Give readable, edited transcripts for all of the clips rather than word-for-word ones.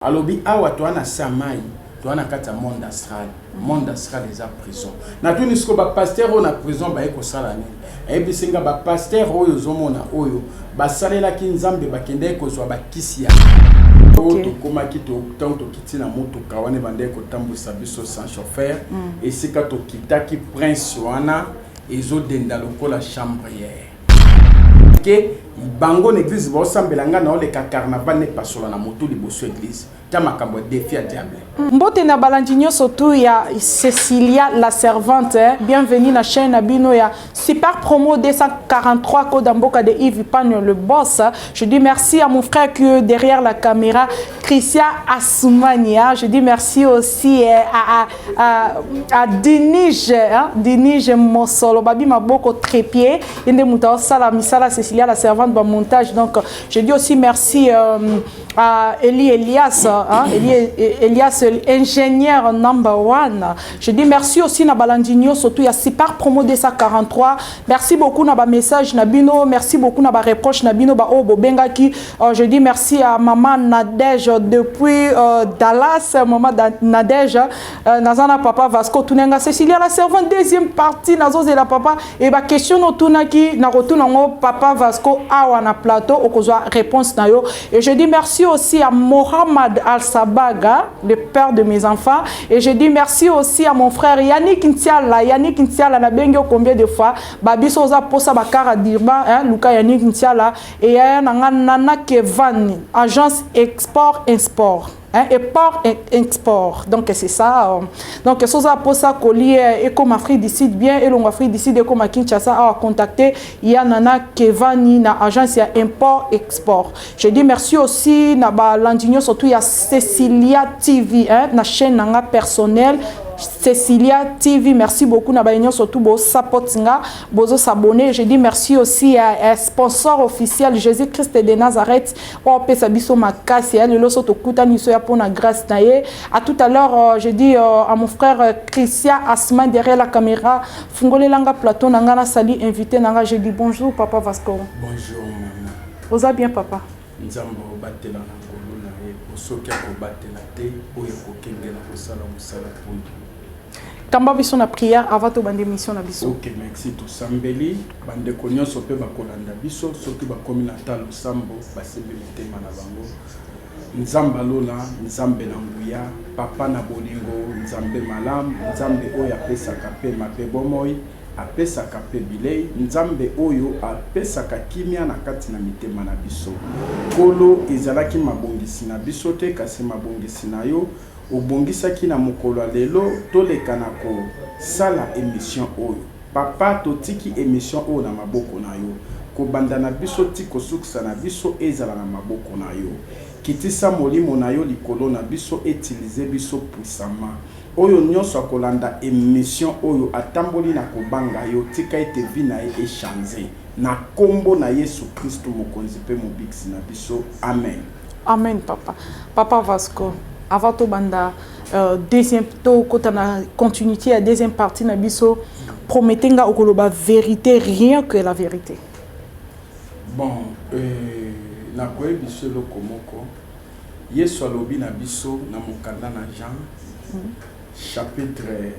Alobi awa toana samai toana kata monde astral. Monde astral les a prison. Na tuni sko ba pasteur on a prison ba eko sala nini. Ebi singa ba pasteur oyo zomona oyo ba salela ki nzambe ba kende ko zo ba kisia. To koma kito tanto kitina moto kawane bande ko tambusa biso sans chauffeur et sika to kitaki prince wana ezo denda lokola chambrière. Que bango l'église va sambelanga na ole ka carnaval ne pasola na moto liboso église tama kambo défi à diable mbote na balandinyo surtout ya Cécilia la servante bienvenue na chaîne abino ya super promo 243 code mboka de Yves Pagno le boss. Je dis merci à mon frère qui est derrière la caméra Christian Assoumania. Je dis merci aussi à Denige Denige Mosolo babi maboko trépied inde muta sala misala Cécilia la servante ba montage. Donc je dis aussi merci à Elias Elias ingénieur number one. Je dis merci aussi na balandinyo surtout ya super promo 243. Merci beaucoup na ba message na bino, merci beaucoup na ba reproche na bino ba obo bengaki. Je dis merci à maman Nadège depuis Dallas, maman Nadège nazana papa Vasco tunenga Cécilia la servante deuxième partie nazo la papa et ba question no tunaki na rotuna ngo papa Vasco awa na plateau okozwa réponse na yo. Et je dis merci aussi à Mohamed Al-Sabaga, le père de mes enfants. Et je dis merci aussi à mon frère Yannick Ntiala. Yannick Ntiala, na bengo combien de fois? Babi Soza Posa Bakara Dirba, Luka Yannick Ntiala. Et Nana Kevan, agence export et sport. Et port et export. Donc c'est ça. Donc Soza Posa Koli et comme Afrique d'ici bien et l'on Afrique d'ici de comme Kinshasa a contacté Yanana Kevani na agence ya import export. Je dis merci aussi na ba landinyo surtout ya Cécilia TV na chaîne nanga personnelle Cécilia TV, merci beaucoup na baignon surtout bo sapotinga bozo s'abonner. Je dis merci aussi à sponsor officiel Jésus-Christ de Nazareth o pesa biso makasi le loso to kuta niso ya pona grâce naie. À tout à l'heure je dis à mon frère Christian Asman derrière la caméra fungole langa plateau nanga na sali invité nanga. Je dis bonjour papa Vasco. Bonjour maman. Vous allez bien papa? Nzambo batela na ngolo na ye osoki ko batela te oyo ko kengela ko sala musala pondu. Kamba biso na prière avant to bande mission na biso. OK, merci to sambeli bande konyo sope ba kolanda biso soki ba komi na talo sambo basembe mitema na bango. Nzamba lola nzambe na nguya papa na bolingo nzambe malam nzambe oyo apesaka pe mape bomoi apesaka pe bilei nzambe oyo apesaka kimia na kati na mitema na biso. Kolo ezalaki mabongisi na biso te kasi mabongisi na yo obongisaki na mokolo lelo toleka na ko sala émission oyo papa totiki émission oyo na maboko na yo ko banda na biso tiko suksa na biso ezala na maboko na yo kitisa molimo na yo likolo na biso utiliser biso puissamment oyo nyonso akolanda émission oyo atamboli na kobanga yo tika ete vie na ye échanger na kombo na Yesu Kristo mokonzi pe mobiksi na biso amen. Amen papa. Papa Vasco avant to banda deuxième to kota na continuité à deuxième partie na biso promettenga okoloba vérité rien que la vérité. Bon na koe biso lo komoko Yesu alobi na biso na mokanda na Jean chapitre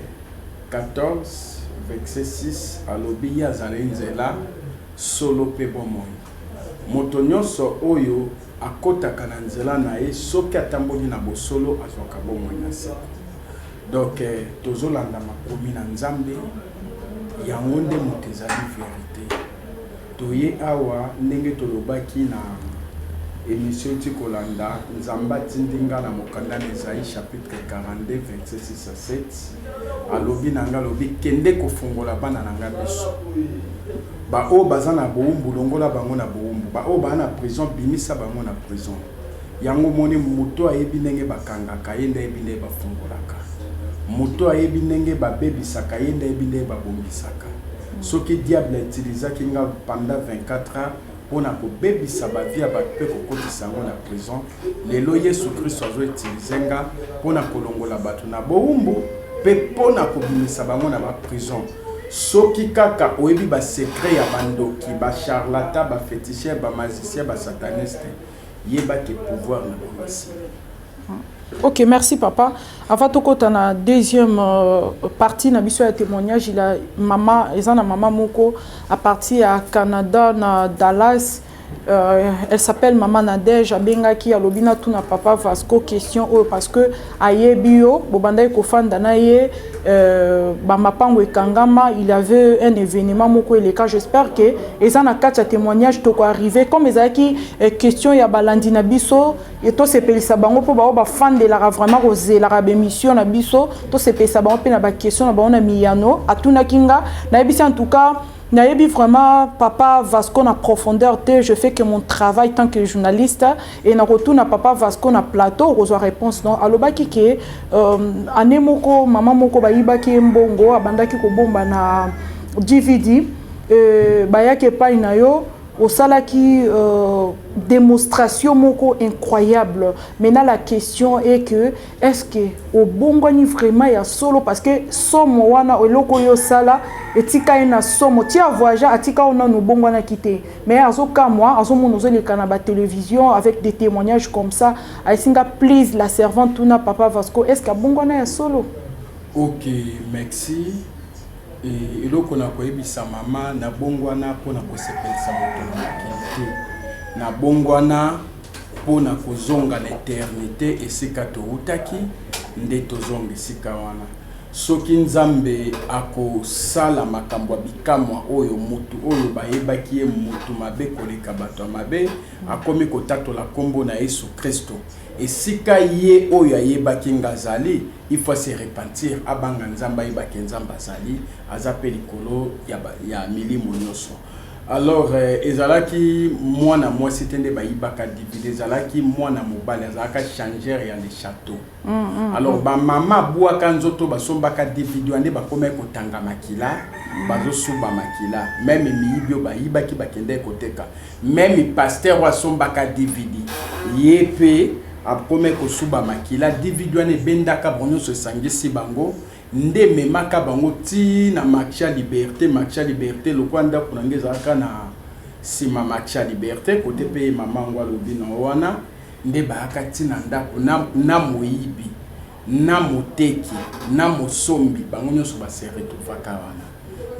14 verset 6 alobi ya zalenzela solo pe bomoi moto nyonso oyo akotaka na nzela na ye soki atamboli na bosolo azwaka bomoi na seko. Donc tozolanda makomi na nzambe yango nde moto ezali vérité toye awa ndenge tolobaki na émission tikolanda nzamba tindinga na mokanda na Esaïe chapitre 42 verset 6 à 7 alobi nanga alobi kende kofungola bana nanga biso ba o bazana boumbu longola bango na boumbu ba o bana prison bimisa bango na prison yango moni moto ayebi ndenge bakangaka ye nde ayebi nde bafungolaka moto ayebi ndenge babebisaka ye nde ayebi nde babongisaka soki diable utilisaki nga pendant 24 heures pona ko bebisa ba via ba pe ko kotisa ngo na prison lelo Yesu Kristo azo utilisenga pona kolongola batu na boumbu pe pona ko bimisa bango na ba prison. Soki kaka oyebi ba secret ya bandoki ba charlatan ba féticheur ba magicien ba sataniste yeba ke pouvoir na basi Ok, merci papa. Avant tout, quand on a deuxième partie, na biso ya témoignage, il a maman, ils ont maman moko à partir à Canada, na Dallas. Elle s'appelle Maman Nadège Abenga qui a lobina tout na papa Vasco question parce que aye bio bobanda ko fanda na ye ba mapango ekangama il avait un événement moko eleka j'espère que eza na kati ya témoignage to ko arriver comme ezaki question ya balandi na biso et to sepelisa bango po ba fandela vraiment kozela ka émission na biso to sepelisa bango pe na ba question na bango na miyano atuna kinga na bisi en tout cas. Nayebi vraiment papa Vasco na profondeur je fais que mon travail tant que journaliste et na retour na papa Vasco na plateau reçoit réponse non alobaki ke ane moko maman moko bayibaki mbongo abandaki ko bomba na DVD bayake pa inayo au salaki démonstration moko incroyable. Maintenant la question est que est-ce que au bongoni vraiment ya solo parce que somo wana eloko yo sala etika ina somo ti voyager atika ona no bongwana kité mais azoka moi azomono zoleka na ba télévision avec des témoignages comme ça aisinga please la servante tuna papa Vasco est-ce que bongwana ya solo. OK, merci. Et eloko na koyebisa mama na bongwana pona kosepelisa moto na kinté na bongwana pona kozonga na éternité esika toutaki nde tozonga esika wana soki nzambe akosala makambo bikamwa oyo mutu oyo bayebaki ye mutu mabe koleka bato mabe akomi kotatola kombo na Yesu Kristo esika ye oyo ayebaki ngazali il faut se repentir abanga nzamba yebaki nzamba zali azape likolo ya milimo nyonso. Alors ezalaki mwana mwasi tende bayibaka divide ezalaki mwana mobali azalaka changer ya le château. Alors ba mama bwaka nzoto basombaka divide ande bakoma kotanga makila bazosuba makila même miyibio bayibaki bakende koteka même pasteur wasombaka divide yepe akome kosuba makila divide wane bendaka bonyo se sangisi bango nde memaka bango ti na marché liberté lokwanda kunangeza aka na sima marché liberté côté pe mama ngwa lobina wana nde baaka ti na ndako na moyibi na moteki na mosombi bango nyonso basere tofaka wana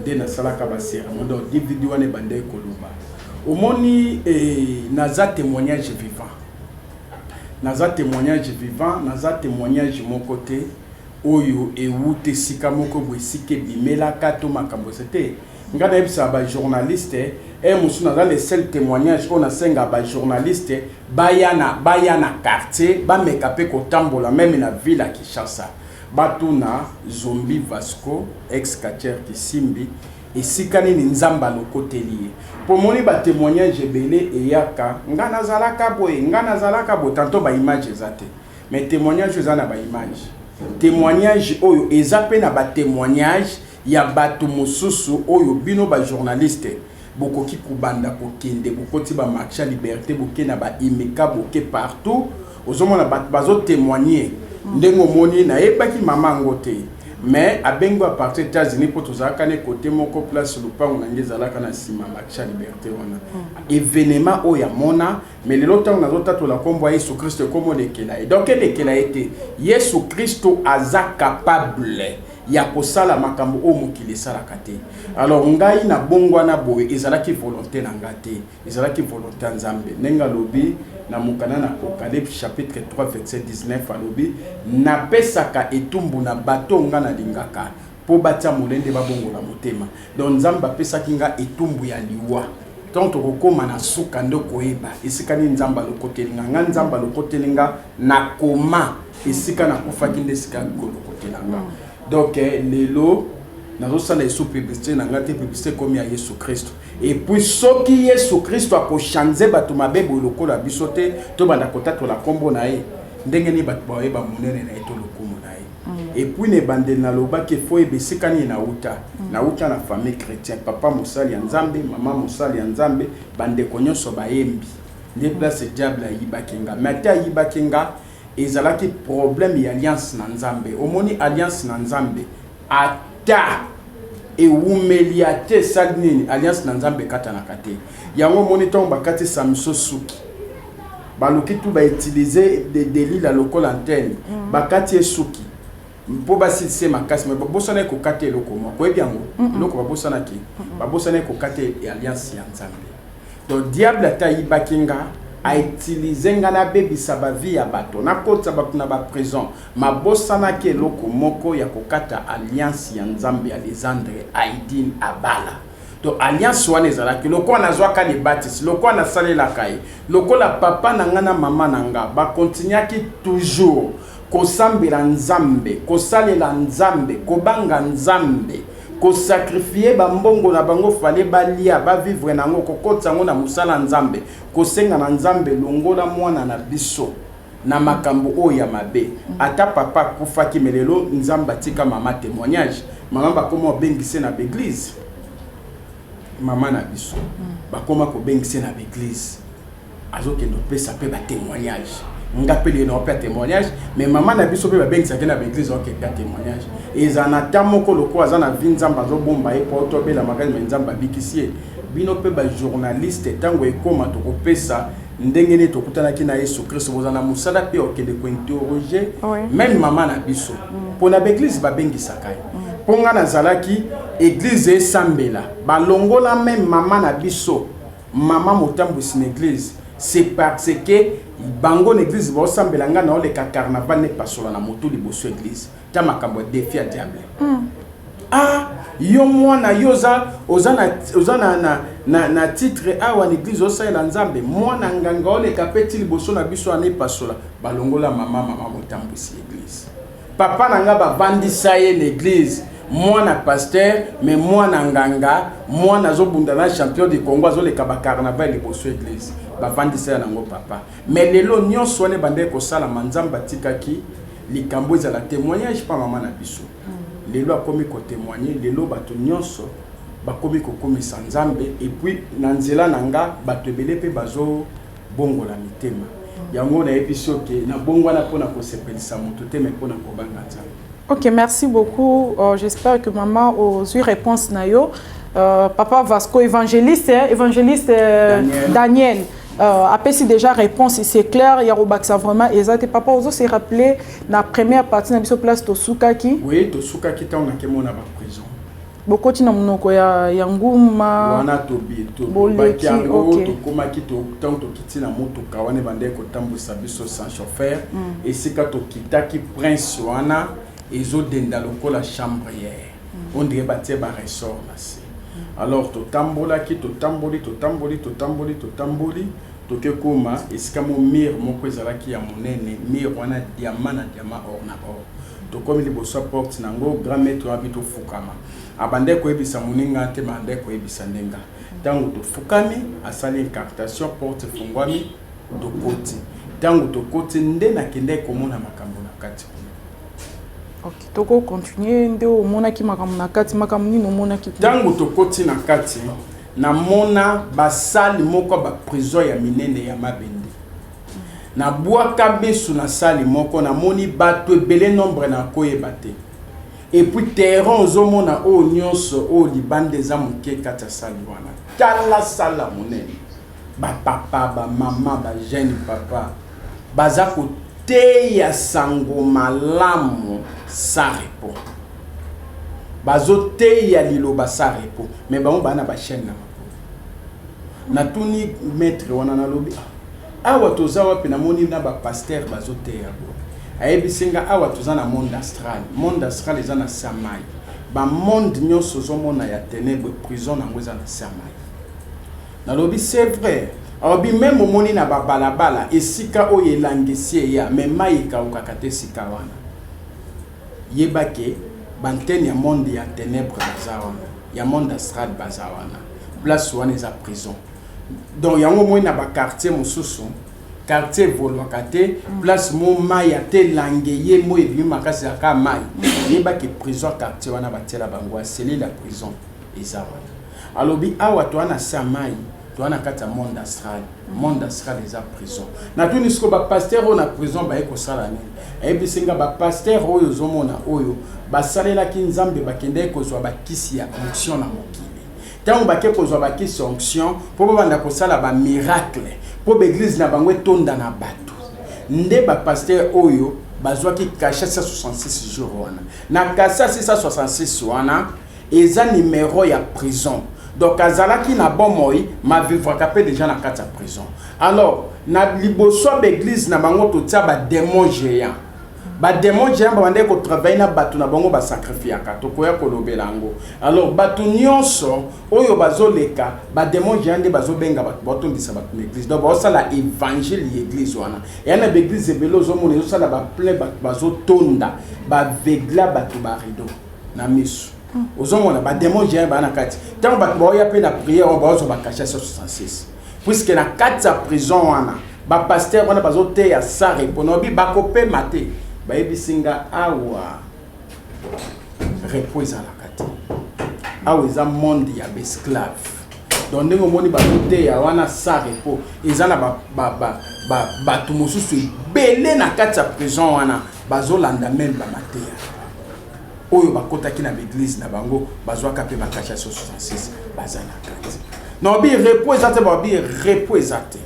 nde nasalaka basere modo divide wane bande koloba omoni naza témoignage vivant naza témoignage mon côté oyo ewute sika moko bwesike bimela kato makambo c'était ngana ebisa ba journaliste musu naza le seul témoignage on a senga ba journaliste bayana quartier ba mekape ko tambola même na ville à Kinshasa batuna Zombi Vasco ex quartier Kisimbi esika nini nzamba lokoteli po moni ba témoignage belé eyaka ngana zalaka boy tanto ba image zate mais témoignage ezana ba image témoignage oyo ezape na ba témoignage ya bato mosusu oyo bino ba journaliste bokoki kubanda kokende bokoti ba marché liberté bokena ba imeka boke partout ozomona bazo témoigner ndengo moni na ebaki mama ngote mais abengo à partir des États-Unis pour tous akane côté moko place lupango na ngezalaka na sima marché liberté wana événement oya mona mais le lotang na zotato la kombo Yesu Christ comme lekela et donc lekela été Yesu Christ aza capable ya kosala makambo o mokili sala kate alors ngai na bongwana boye ezalaki volonté na ngate ezalaki volonté nzambe nenga lobi na mukana na Apocalypse chapitre 3 verset 19 alobi na pesaka etumbu na bato nga na lingaka po batia molende babongola motema donc nzamba pesaki nga etumbu ya liwa donc tokokoma na suka ndoko eba esika ni nzamba lokotelinga nga nzamba lokotelinga na koma esika na kufaki nde esika lokotelanga donc lelo nazosala esu publicité na ngate publicité comme ya Yesu Christ et puis soki Yesu Christ akochanze bato mabebo lokola bisote to banda kotata la kombo na ye ndenge ni bato bawe ba munene na eto lokumu na ye et puis ne bande na loba ke fo ebesika ni na uta na famille chrétienne papa mosali ya nzambe mama mosali ya nzambe bande konyoso bayembi nde place diable ayibakenga mais ta ayibakenga ezalaki problème ya alliance na nzambe omoni alliance na nzambe ata e umeliate salnini alliance na nzambe kata na kate yango moni ton bakati samso suki baloki tout ba utiliser des délits la local antenne bakati esuki po basilise makasi mais babosana ko kate eloko moko ebiango eloko babosana ki babosana ko kate alliance ya Nzambe donc diable atayibaki nga a utilisé ngana bebisa ba vie ya bato na kota bato na ba prison mabosana ke eloko moko ya kokata alliance ya Nzambe Alexandre Aidin Abala. Donc alliance wana ezalaki loko nazwaka les baptistes loko na salelaka ye loko la papa na ngana mama nanga ba continuaki toujours kosambela Nzambe kosalela Nzambe kobanga Nzambe ko sacrifier ba mbongo na bango fale balia ba vivre nango kokotsa ngo na musala Nzambe ko senga na Nzambe longola mwana na biso na makambo o ya mabe ata papa kufaki melelo Nzamba tika mama témoignage mama ba komo bengise na l'église maman na biso bakoma ko bengise na l'église azoke no pesa pe ba témoignage ngapeli no pe témoignage mais maman na biso pe ba bengisa ke na l'église oke pe témoignage ezana tamoko loko azana vinzamba zo bomba e poto be la magazi nzamba bikisie bino pe ba journaliste tango ekoma to ko pesa ndengene to kutana kina Yesu Kristo bozana musala pe oke de ko interroger même maman na biso pona l'église ba bengisa kai ponga na zalaki église esambela balongola même maman na biso maman motambusi na église c'est parce que bango l'église ba osambela nga na ole ka carnaval ne pasola na moto liboso église ta makambo défi à diable ah yo mwana yoza ozana na titre awa l'église osala Nzambe mwana nganga ole ka petit liboso na biso ane pasola balongola maman motambusi église papa nanga ba vandisa ye l'église mwana pasteur mais mwana nganga mwana zobunda na champion du Congo azoleka ba carnaval liboso église ba vandisa nango papa mais lelo nyonso ne bande ko sala Nzambe tikaki likambo za la témoignage pa maman na biso lelo akomi ko témoigner lelo bato nyonso bakomi ko komisa Nzambe et puis na nzela nanga bato ebele pe bazo bongo la mitema yango na episode ke na bongo na pona ko sepelisa mutu te mais pona ko banga Nzambe. Ok, merci beaucoup. J'espère que maman aux eu réponse nayo. Papa Vasco, évangéliste Daniel. Après si déjà réponse c'est clair, il y a Robaxa vraiment exact. Papa Ozo s'est rappelé la première partie de la place Tosukaki. Oui, Tosukaki ta on a kemo na ba prison. Beaucoup tina munoko ya nguma. Wana tobi to baki yango to koma kito tanto kitina moto kawane bande ko tambusa biso sans chauffeur et sika to kitaki prince wana ezo denda lokola chambre hier on dirait batie ba ressort là c'est alors to tambola ki to tamboli to ke koma esika mo mir moko ezalaki ya monene mir wana diamant or na or to komi liboso porte nango grand maître abito fukama abande ko ebisa muninga te mande ko ebisa ndenga tango to fukami asali incartation porte fungwami to koti tango to koti nde na kende komona makambo na kati. Ok, toko continuer ndio mona ki makambo na kati makambo ni no mona ki tango to koti na kati na mona basali moko ba prison ya minene ya mabende na bwaka besu na sali moko na moni bato ebele nombre na koyeba te et puis terrain ozomona o nyonso o libande za moke kati ya sali wana tala sala monene ba papa ba mama ba jeune papa baza ko te ya sango malamu sa repos bazo te ya liloba sa repos mais bango bana ba chaîne na tuni maître wana na lobi awa toza wapi na moni na ba pasteur bazo te ya bo ayebisinga awa toza na monde astral eza na samai ba monde nyonso zomona ya ténèbre prison na ngweza na samai na lobi c'est vrai. Alors même au moni na balabala esika o yelangisie ya mema ikauka te sika wana yebake bantene ya monde ya ténèbres bazawana ya monde astral bazawana place wana eza prison donc yango moni na ba quartier mosusu quartier volokate place mo mai te langeye mo ebi makasi aka mai yebake prison quartier wana batela bango aseli la prison eza wana alobi awa to wana samai toana kata monde astral les a prison na tuni sko ba pasteur on a prison ba eko sala nini ebisinga ba pasteur oyo zomona oyo ba salela ki Nzambe ba kende ko zo ba kisi ya onction na mokili tango ba ke ko zo ba kisi onction po banda ko sala ba miracle pour l'église na bango tonda na bato nde ba pasteur oyo bazwa ki caché 66 jours wana na kasa 666 wana eza numéro ya prison donc azalaki na bon moi ma vivre capé déjà na kata prison alors na liboso l'église na bango totia ba démon géant ba démon géant ba bande ko travailler na bato na bango ba sacrifier ka to koya ko lobelango alors bato nyonso oyo bazoleka ba démon géant de bazobenga bato botondisa bato l'église donc ba sala évangile l'église wana et na l'église ebelo zo mona zo sala ba plein bato bazotonda ba vegla bato ba rideau na misu ozomona ba démon géant ba na kati tant bato ba ya pe na prière on ba zo ba cacher 66 puisque na kati ya prison wana ba pasteur wana bazote ya sare ponobi ba kopé maté ba ebisinga awa repose à la kati awa eza monde ya esclave donc ndenge moni bazote ya wana sare po eza na bato mosusu ebele na kati ya prison wana bazolanda même ba mateya oyo bakotaki na l'église na bango bazwaka pe bakasha 66 baza na kati non bi repos ate ba bi repos ate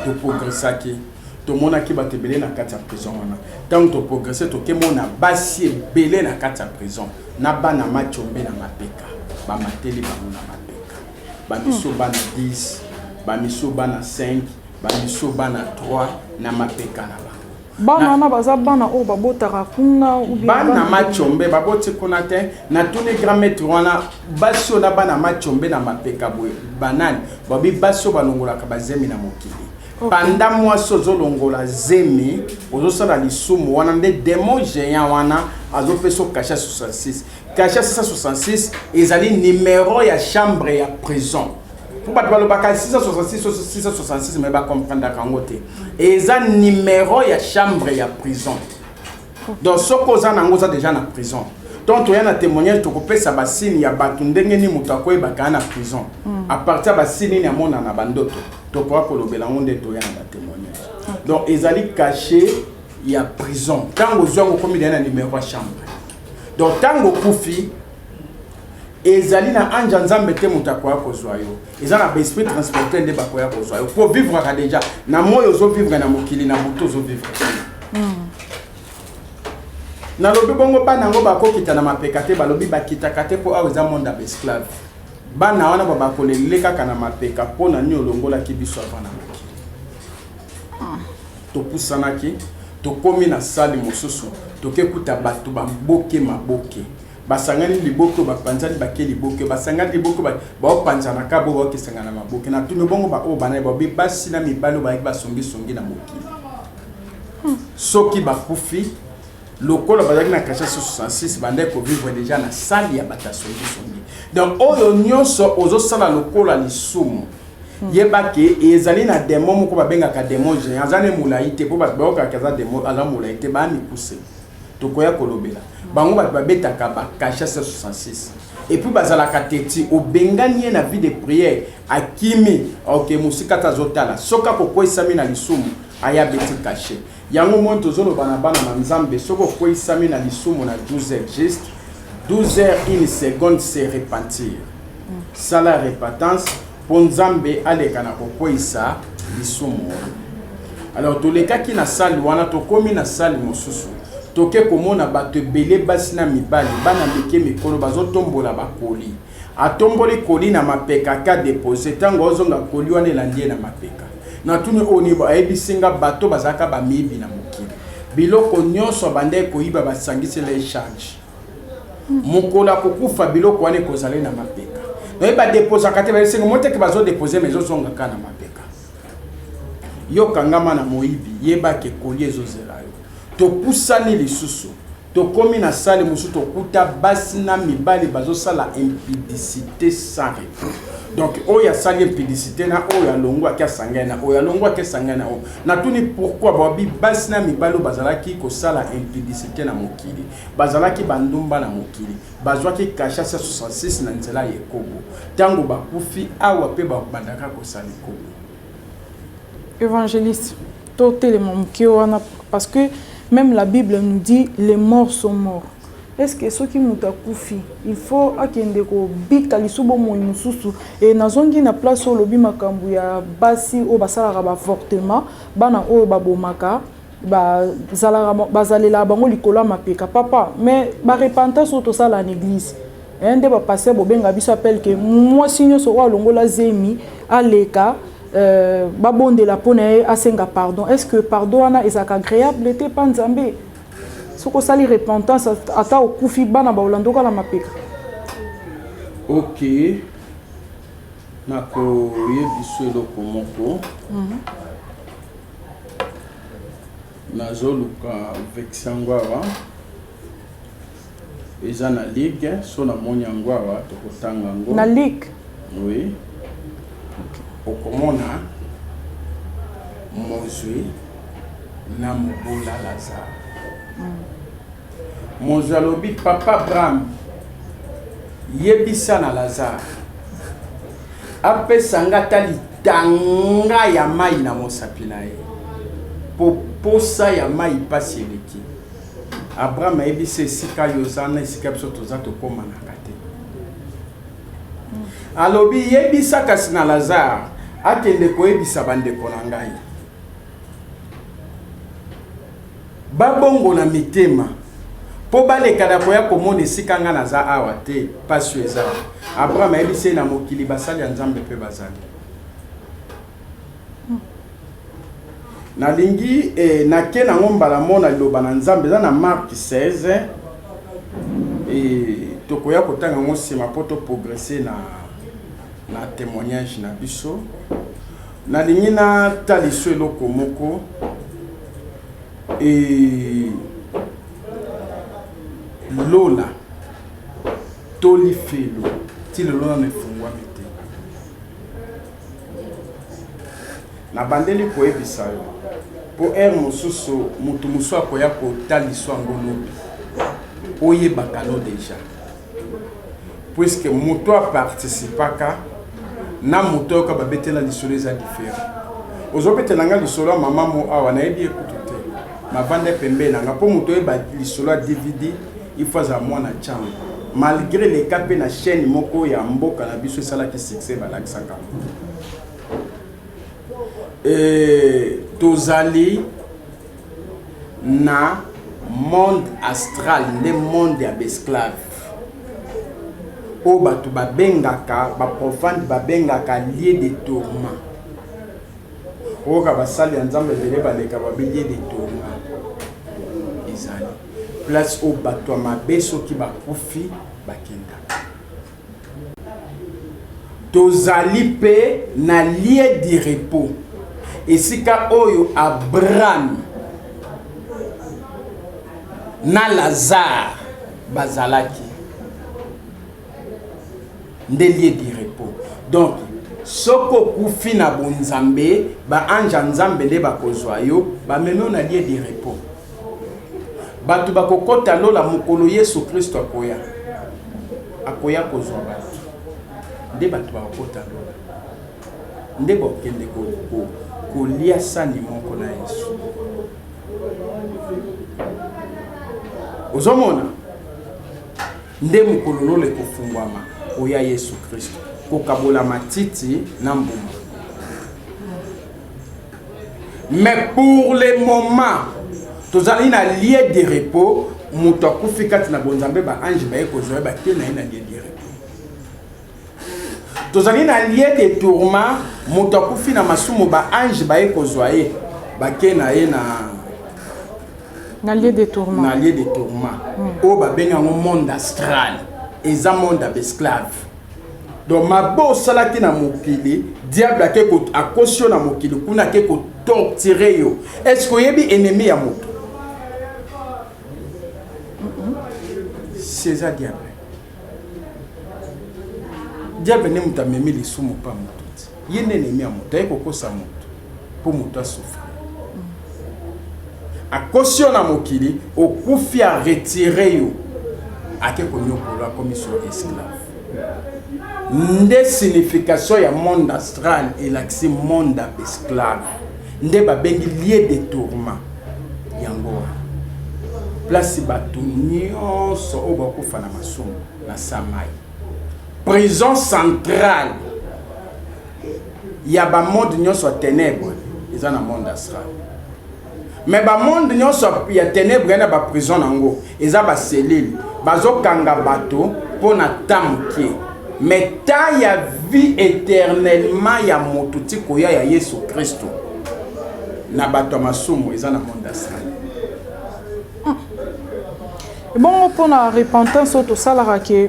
to progressaki to mona ki batebele na kati ya prison wana tant to progresser to ke mona basi ebele na kati ya prison na bana machombe na mapeka ba mateli bango na mapeka ba miso bana 10 ba miso bana 5 ba miso bana 3 na mapeka na ba bana na baza bana o babotaka kuna ou bien bana machombe baboti kuna te na tous les grands maîtres wana baso na bana machombe na mapeka boye banani babi baso banongola ka bazemi na mokili pendant moi sozo longola zemi ozo sala lisumu wana nde démon géant wana azo peso caché 66 caché 666 ezali numéro ya chambre ya prison pour pas le bac 666 mais pas comprendre kangote et ça numéro ya chambre ya prison donc ce cause na ngoza déjà na prison donc tu y a un témoignage to kopé sa basine ya batu ndenge ni mutako ba na prison à partir basine ni amona na bandoto to pour ko lobela ngonde to ya na témoignage donc ezali caché ya prison tango zongo komi na numéro ya chambre donc tango kufi ezali na anja nzambe te mutako ya kozwa yo ezana ba esprit transporter nde bako ya kozwa yo pour vivre ka déjà na moyo zo vivre na mokili na buto zo vivre na lobi bongo bana ngo bakokita na mapeka te balobi bakitaka te po aweza monde ya esclave bana wana bakoleleka kana mapeka pona nyo longola ki biso avana mokili to pusanaki to komi na sali mosusu to kekuta bato bamboke maboke basangani liboko bapanzani bake liboke basangani liboko ba opanzana ka bo okisangana maboke na tuni bongo ba o bana ba basi na mibalo ba songi na mokili soki bakufi lokola bazaki na caché 66 bande ko vivre déjà na sali ya batasongi donc oyo nyonso ozo sala lokola lisumu yebake ezali na démon moko babengaka démon géant azane mulaite po baoka kaza démon ala mulaite ba mi pousser to koya kolobela bango ba betaka ba caché 66 et puis bazala kateti obengani na vie de prière akimi OK musika tazotala soka kokoisami na lisumu aya beti caché yango monto zolo bana na nzambe soko koisami na lisumu na 12 heures juste 12 heures 1 seconde se repentir ça la repentance pour nzambe aleka na kokoisa lisumu alors to leka ki na salle wana to komi na salle mosusu toke komona bato ebele basi na mibali bana mike mikolo bazotombola bakoli atomboli koli na mapeka ka déposé tango ozonga koli wana elandie na mapeka na tuni oni ba ebisinga bato bazaka ba mibi na mokili biloko nyonso bande koyiba basangisi le charge mokola kokufa biloko wana kozale na mapeka no ba déposer kate ba singa moteke bazo déposer mais ozonga ka na mapeka yo kangama na moyibi yeba ke koli ezozela yo to pusani lisusu to komi na sale musu to kuta basi na mibali bazo sala impudicité sans retour donc oya sali impudicité na oya longwa ka sangana oya longwa ka sangana o na tuni pourquoi babi basi na mibali bazalaki ko sala impudicité na mokili bazalaki bandumba na mokili bazwaki kasha 66 na nzela yekobo tango bakufi awa pe bandaka ko sala kobo évangéliste tout le monde qui parce que même la Bible nous dit les morts sont morts. est-ce que ceux qui muta kufi il faut akende ko bika lisubo mo mususu et nazongi na place au lobi makambu ya basi o basala ba avortement bana o babomaka bazalela bango likolo mapeka papa mais ba repentance auto sala en église ende ba passer bobenga biso appelle que moi sinyo so wa longola zemi aleka babonde la pona asenga pardon. Est-ce que pardon ana ezaka agréable était pas nzambe soko sali repentance ata okufi bana ba olando kala mapeka. OK nako yebiso eloko moko nazoluka vexango awa eza na ligue so na moni yango awa tokotanga yango na ligue. Oui. Okomona mozwi na mobola Lazare. Mozwi alobi papa Abraham yebisa na Lazare apesa nga tali tanga ya mai na mosapi na ye poposa ya mai pasi eleki. Abraham ayebisa esika yozana esika biso toza tokoma na kate. Alobi yebisa kasi na Lazare akende koyebisa bandeko na ngai babongo na mitema po baleka na koya komona esika nga naza awa te pasi eza. Abraham ayebisa na mokili basali ya Nzambe mpe bazali. Nalingi nake nango mbala mona liloba na Nzambe eza na Mark 16 tokoya kotanga ngo nsima po to progresser na témoignage na biso. Nalingi na taliso eloko moko lola tolifelo ti lelo na efungwami te. Na bandeli koyebisa yo po mosusu mutu musu akoya kotaliso yango lobi oyebaka no déjà puisque mutu aparticipaka na mutu oyoka babetela lisolo eza différent. Ozobetela nga lisolo ya mama mo awa nayebi ekutu te mavanda pembe nanga mpo mutu oyeba lisolo ya DVD il faut azala mwana ntiango malgré les cas mpe na chaîne moko ya mboka na biso esalaki succès balakisaka. Tozali na monde astral nde monde ya besclave o bato babengaka baprofane babengaka lieu de tourment oyoka basali ya Nzambe ebele baleka babe lieu de tourment ezali place o bato ya mabe soki bakufi bakendaka. Tozali pe na lieu de repos esika oyo Abraham na Lazare bazalaki nde lieu de repos. Donc soko kufi na bonzambe ba anja Nzambe nde bakozwa yo bameno na lieu de repos. Batu bakokota lola mokolo Yesu Kristo akoya kozwa batu nde batu bakokota lola nde bokende kolia sani moko na Yesu. Ozomona nde mokolo lola ekofungwama oya Yesu Kristo kokabola matiti na mbuma. Mais pour le moment tozali na lieu de repos mutu akufi kati na bonzambe ba ange baye kozwa bakende na lieu de repos. Tozali na lieu de tourment mutu akufi na masumu ba ange baye kozwa ye bakende na ye na lieu de tourment. Na lieu de tourment o ba benga ngo monde astral eza monde d'esclave. Donc mabo salaki na mokili diable ake ko akosio na mokili kuna ke ko torturer yo. Est-ce que yebi ennemi ya moto? C'est ça diable. Diable ne muta memi lisumu pa moto. Yene ennemi ya moto eko kosa moto po moto a souffrir. Akosio na mokili okufi a retirer yo. Ake ko nyokola commission esclave. Nde signification ya monde astral et l'accès monde esclave. Nde babengi lieu de tourment. Yango. place bato nyonso oyo bakufa na masumu na samai. Prison centrale ya ba monde nyonso ya ténèbres eza na monde astral. Mais ba monde nyonso ya ténèbres na ba prison nango eza ba cellule bazokanga bato pona tamke. Mais ta ya vie éternellement ya moto tikoya ya Yesu Kristo na bato masumu eza na monde astral. Bon, pour la repentance, tout ça,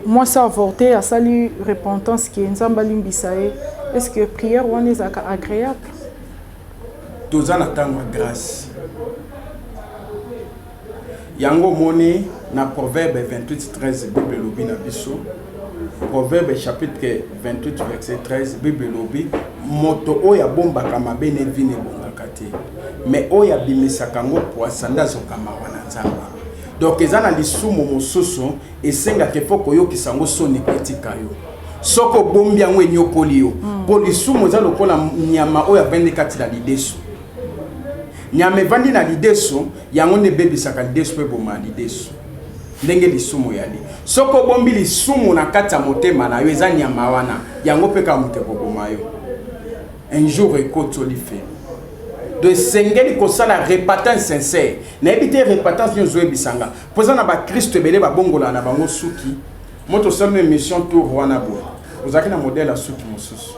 moi, ça avorté, à salut repentance qui est en Zambalimbisae. Est-ce que prière ou est agréable? Tous en attendant grâce. Yango moni na Proverbe 28, 13, Bible lobi na biso. Proverbe chapitre 28, verset 13, Bible lobi. Moto oya bomba kama bene vine bonga kate. Mais oya bimisa kango poisanda zo kama wananzamba. Donc ezana lisumu mosusu esenga kefoko yo kisango soni kritika yo. Soko bombi yango enyokoli yo. Po lisumu za lokola nyama oya bende kati na lideso. Nyama evandi na lideso yango ne bebisaka lideso pe boma lideso. Ndenge lisumu yali. Soko bombi lisumu na kati ya motema na yo eza nyama wana yango pe ka muteko boma yo. Un jour ekotoli fe. De sengeli kosala repentance sincère. Na ebite repentance nyo zoe bisanga. Poza na ba Christ belé ba bongola na bango suki. Moto salme mission tour wana bo. Ozaki na modèle ya suki mosusu.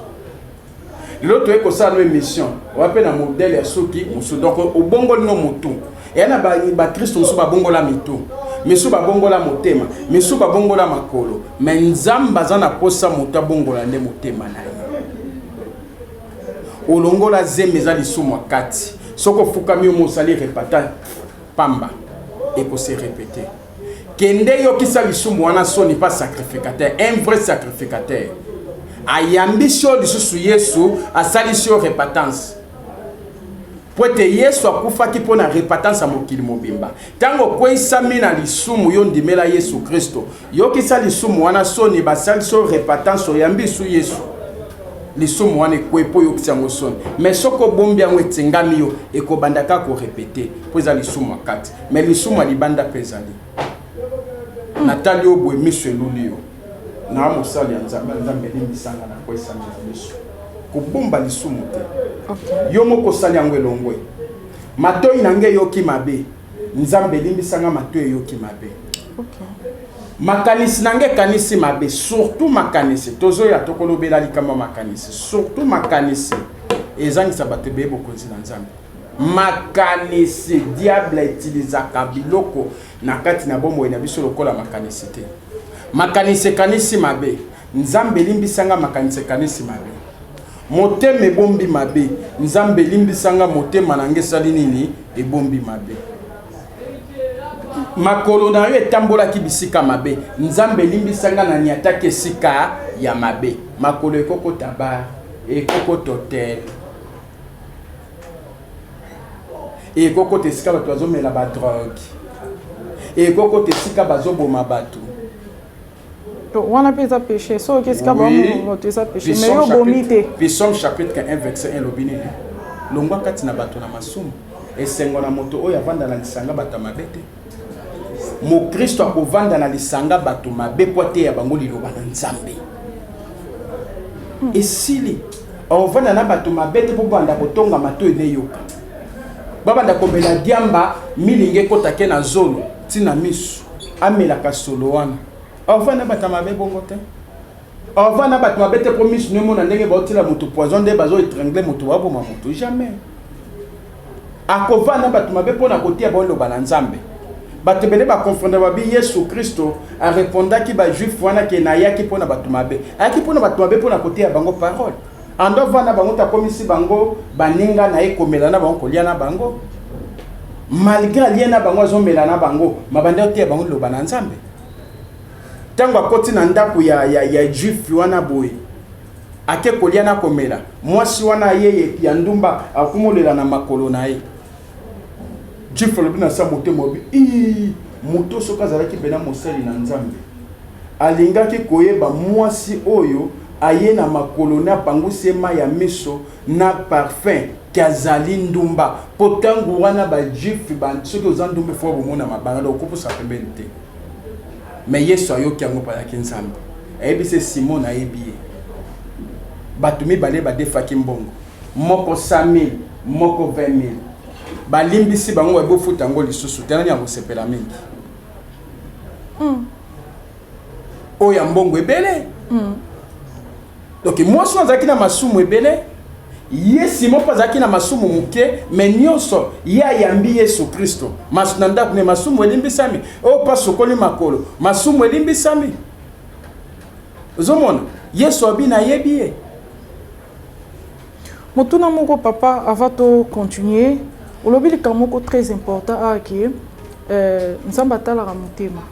L'autre est kosala mission. On appelle na modèle ya suki mosusu. Donc au bongol no moto. Et na ba Christ mosusu ba bongola mito. Mesu ba bongola motema. Mesu ba bongola makolo. Mais nzamba za na posa moto bongola nde motema na ye. Olongola zemeza lisumu kati soko fukami mosali repata pamba et pour se répéter kende yo kisa lisumu wana soni pas sacrificateur, un vrai sacrificateur ayambisho lisusu Yesu asalisio repentance poete Yesu akufaki pona repentance a mokili mobimba tango kweisami na lisumu yo ndimela Yesu Kristo yo kisa lisumu wana soni basalisio repentance oyambisu Yesu lisumu wane kwepo yo kisango soni mais soko bombi yango etingami yo ekobandaka ko répéter poza lisumu akati mais lisumu alibanda pezali natali obwe miso eluli yo na mosali ya nzambe limbisanga na kwesanga miso kubomba lisumu te yo moko sali yango elongwe matoi nange yoki mabe nzambe limbisanga matoi yoki mabe makanisi nange kanisi mabe surtout makanisi tozo ya tokolobela likama makanisi surtout makanisi ezangisa bato bebo konzi na nzambe makanisi diable utilisaka biloko na kati na bombo na biso lokola makanisi te makanisi kanisi mabe nzambe limbisanga makanisi kanisi mabe motema ebombi mabe nzambe limbisanga motema nange sali nini ebombi mabe makolo na yo etambola ki bisika mabe nzambe limbisanga na niatake sika ya mabe makolo ekoko tabar ekoko totel ekoko tesika bato bazomela ba drogue ekoko tesika bazoboma bato wana pesa péché so qu'est-ce qu'il y a ça péché mais yo bomité Psaume chapitre 1 verset 1 lobini longwa kati na bato na masumu esengo na moto oyo avanda na lisanga bato mabete mo Kristo akovanda na lisanga bato mabe pote ya bango liloba na nzambe esili ovanda na bato mabete po banda kotonga mato ene yoka babanda komela diamba milinge kotake na zolo tina misu amela kasolo wana ovanda bato mabe bongo te ovanda bato mabete po misu nemo na ndenge baotila moto poison nde bazo étrangler moto wabo ma moto jamais akovanda bato mabe pona kotia bon loba na nzambe bato bele ba confondre ba bi Yesu Kristo a répondaki ba juif wana ke na yaki pona bato mabe ayaki pona bato mabe pona kotia bango parole ando vana bango ta komisi bango baninga na ekomela na bango kolia na bango malgré liena bango azomela na bango mabande otia bango loba na nzambe tango akoti na ndako ya juif wana boy ake kolia na komela mwasi wana yeye ya ndumba akumolela na makolo na ye juif lobi na sa mote mobi moto soka zalaki bena mosali na nzambe alingaki koyeba mwasi oyo aye na makolo na pangusi ema ya miso na parfum kazali ndumba potangu wana ba juif ba soki oza ndumba fo bomona mabanga do ko posa pembeni te mais Yesu ayoki yango pa yaki nzambe ebi se Simon na ebi bato mibale badefaki mbongo moko 100,000 moko 20,000 balimbisi bango ebofuta yango lisusu te nani akosepela mingi oyo ya mbongo ebele donc mwasi azalaki na masumu ebele ye Simon mpo azalaki na masumu moke mais nyonso ye ayambi Yesu Kristo na ndako ne masumu elimbisami oyo mpa sokoli makolo masumu elimbisami ozomona Yesu abi na yebi ye motuna moko papa avant de continuer olobi likambo moko très important aki nzambe atalaka motema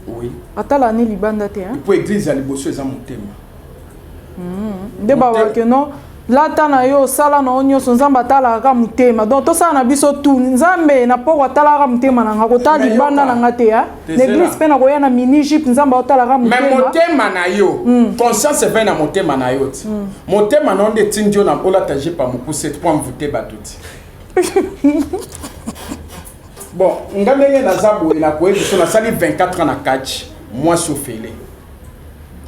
oui atala ni libanda te hein pour église ya liboso eza motema nde babake non lata na yo osala na nyonso nzambe atalaka motema donc tosala na biso tu nzambe na poko atalaka motema na nga kotala libanda na nga te l'église mpe na koya na mini gype nzambe atalaka motema mais motema na yo conscience evai na motema na yo ti motema na onde tindi yo na olata gype mopuse po amvute bato ti bon nga ndenge naza boye na koyebi so nasali 24 ans na kati mwasi ofele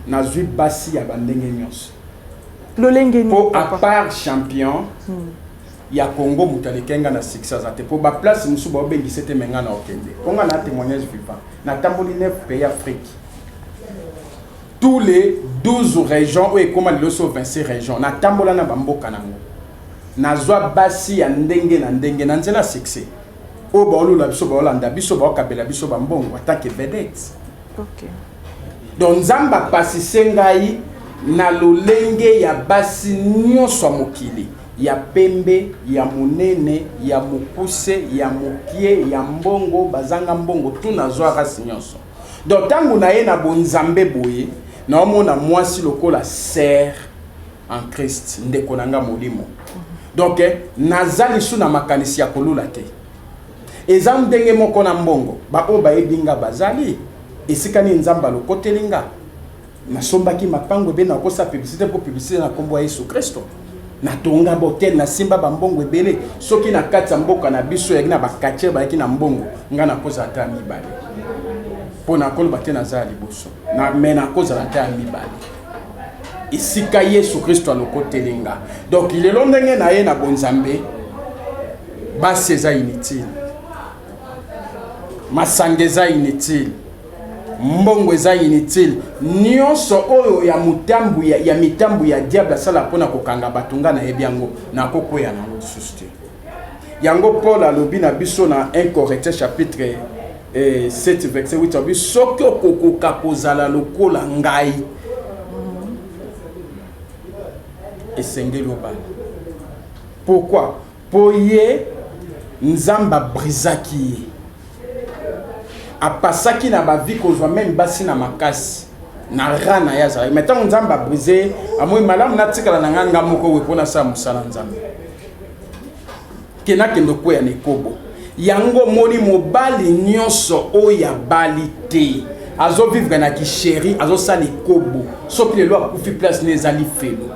nazwi basi ya bandenge nyonso lolenge ni po à part champion ya Congo mutalekenga na succès azate po ba place musu ba obengise te menga na okende konga na témoignage vivant na tamboli 9 pays Afrique tous les 12 régions ou comme le so 26 régions na tambola na bamboka nango nazwa basi ya ndenge na nzela succès o ba olula biso ba olanda biso ba okabela biso bambongo attaque vedette. OK donc nzamba pasise ngai na lolenge ya basi nyonso mokili ya pembe ya munene ya mukuse ya mokie ya mbongo bazanga mbongo tu nazwa rasi nyonso donc tangu na ye na bonzambe boye na omona mwasi lokola sœur en Christ ndeko nanga molimo donc nazali su na makanisi ya kolula te eza ndenge moko na mbongo ba o ba ebinga bazali esika ni nzamba lokotelinga nasombaki mapango ebe na kosa publicité pour publicité na kombo ya Yesu Kristo na tonga botel na simba bambongo ebele soki na kati ya mboka na biso yaki na bakatier bayaki na mbongo nga na koza ata mibale po na koloba te naza liboso na me na koza ata mibale esika Yesu Kristo alokotelinga donc lelo ndenge na ye na bonzambe basi eza inutile masanga eza inutile mbongo eza inutile nyonso oyo ya mutambu ya mitambu ya diable asala pona kokanga batunga na yebiango na kokoya na lisusu yango Paul alobi na biso na 1 Corinthiens chapitre 7 verset 8 abi soki okokoka kozala lokola ngai esengeli obala pourquoi po ye nzamba brisaki ye apasaki na ba vie kozwa même basi na makasi na rana ya za mais tant nzamba brisé amoy malamu na tikala na nganga moko we pona sa musala nzambe kena kendo ko ya nekobo yango moni mobali nyonso oya bali te azo vivre na kisheri azo sali kobo soki le loi kufi place nezali felo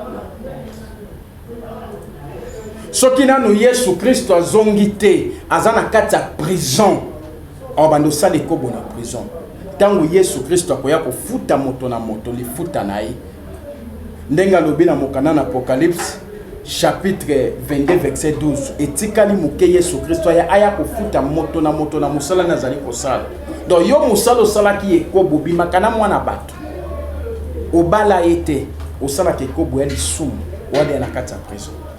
soki nanu Yesu Kristo azongi te azana kati ya prison obando sali kobo na prison tango Yesu Kristo akoya kofuta moto na moto lifuta na ye ndenga lobi na mokana na Apocalypse chapitre 22 verset 12 etikali muke Yesu Kristo aya kofuta moto na musala nazali kosala donc yo musala osalaki ekobo bimakana mwana bato obala ete osala ke ekobo ya lisumu wale na kati ya prison